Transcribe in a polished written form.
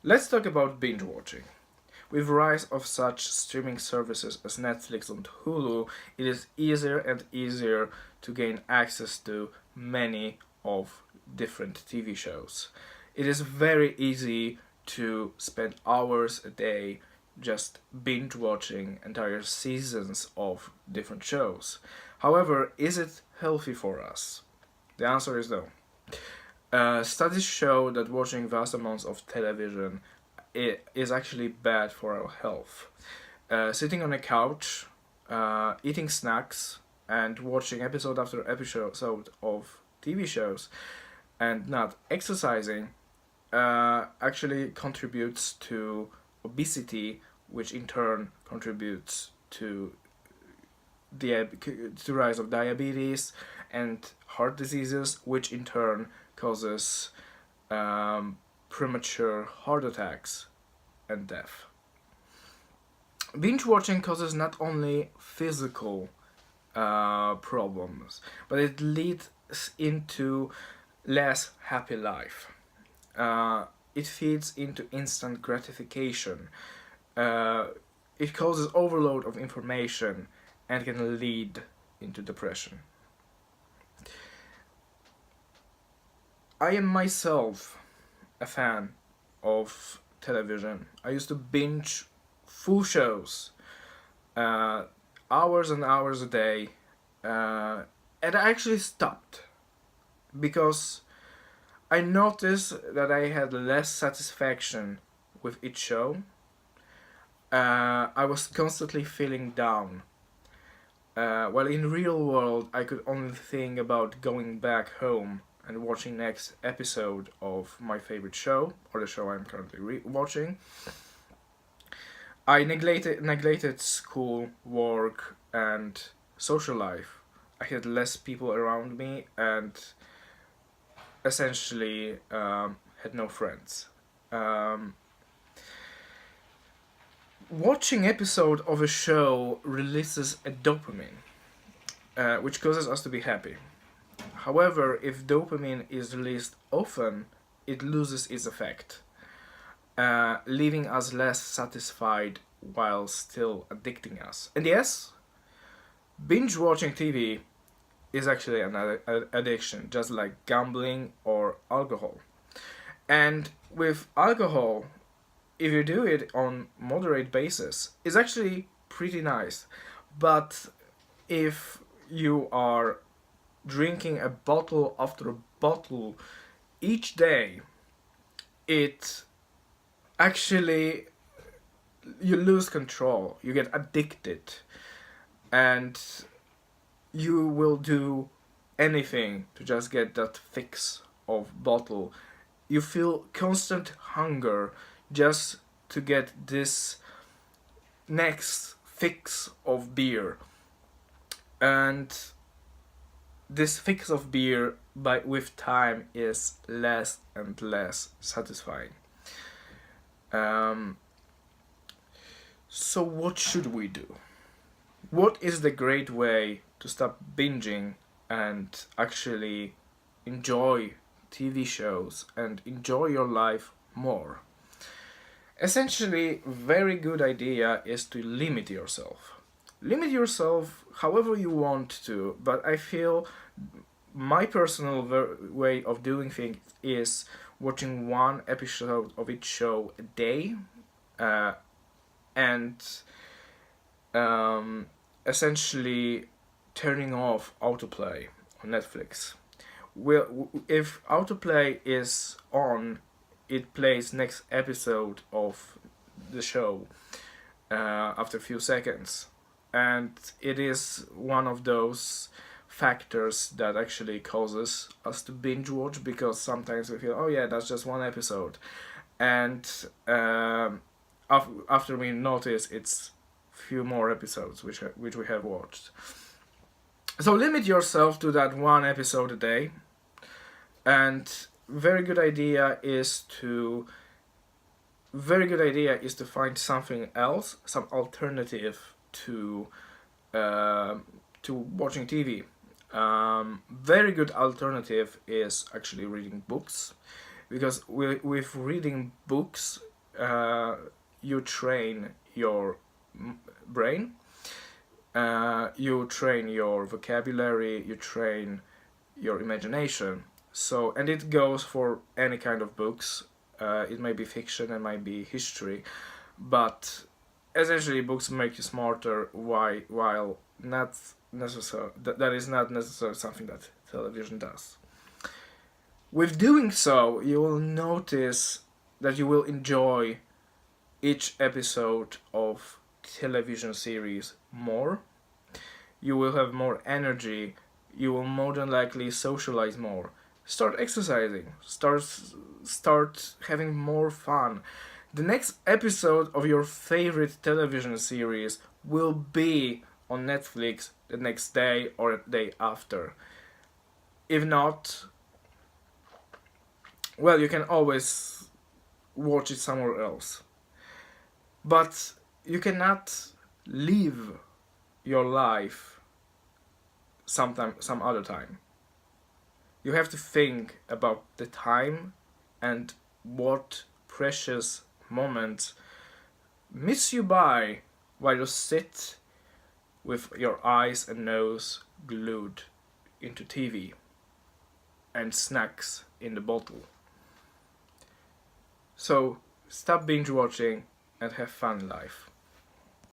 Let's talk about binge watching. With rise of such streaming services as Netflix and Hulu, it is easier and easier to gain access to many of different TV shows. It is very easy to spend hours a day just binge watching entire seasons of different shows. However, is it healthy for us? The answer is no. Studies show that watching vast amounts of television is actually bad for our health. Sitting on a couch, eating snacks, and watching episode after episode of TV shows and not exercising actually contributes to obesity, which in turn contributes to the rise of diabetes and heart diseases, which in turn causes premature heart attacks and death. Binge watching causes not only physical problems, but it leads into less happy life. It feeds into instant gratification. It causes overload of information and can lead into depression. I am myself a fan of television. I used to binge full shows, hours and hours a day, and I actually stopped because I noticed that I had less satisfaction with each show. I was constantly feeling down. While in real world, I could only think about going back home and watching next episode of my favorite show or the show I'm currently watching. I neglected school, work, and social life. I had less people around me and essentially had no friends. Um, Watching episode of a show releases a dopamine, which causes us to be happy. However, if dopamine is released often, it loses its effect, leaving us less satisfied while still addicting us. And yes, binge watching TV is actually an addiction, just like gambling or alcohol. And with alcohol, if you do it on moderate basis, it's actually pretty nice. But if you are drinking a bottle after a bottle each day, it actually you lose control. You get addicted, and you will do anything to just get that fix of bottle. You feel constant hunger just to get this next fix of beer, and this fix of beer by with time is less and less satisfying. Um, so what should we do? What is the great way to stop binging and actually enjoy TV shows and enjoy your life more? Essentially, very good idea is to limit yourself. Limit yourself however you want to, but I feel my personal way of doing things is watching one episode of each show a day, uh, and um, essentially turning off autoplay on Netflix. Well, if autoplay is on, it plays next episode of the show after a few seconds, and it is one of those factors that actually causes us to binge watch, because sometimes we feel, oh yeah, that's just one episode, and after we notice it's few more episodes which we have watched. So limit yourself to that one episode a day, and very good idea is to find something else, some alternative to watching TV. Very good alternative is actually reading books, because with reading books you train your brain, you train your vocabulary, you train your imagination. So, and it goes for any kind of books. It may be fiction, it might be history, but essentially books make you smarter. While not necessary, that is not necessarily something that television does. With doing so, you will notice that you will enjoy each episode of television series more. You will have more energy. You will more than likely socialize more. Start exercising. Start having more fun. The next episode of your favorite television series will be on Netflix the next day or the day after. If not, well, you can always watch it somewhere else. But you cannot live your life some other time. You have to think about the time and what precious moments miss you by while you sit with your eyes and nose glued into TV and snacks in the bottle. So stop binge watching and have fun in life.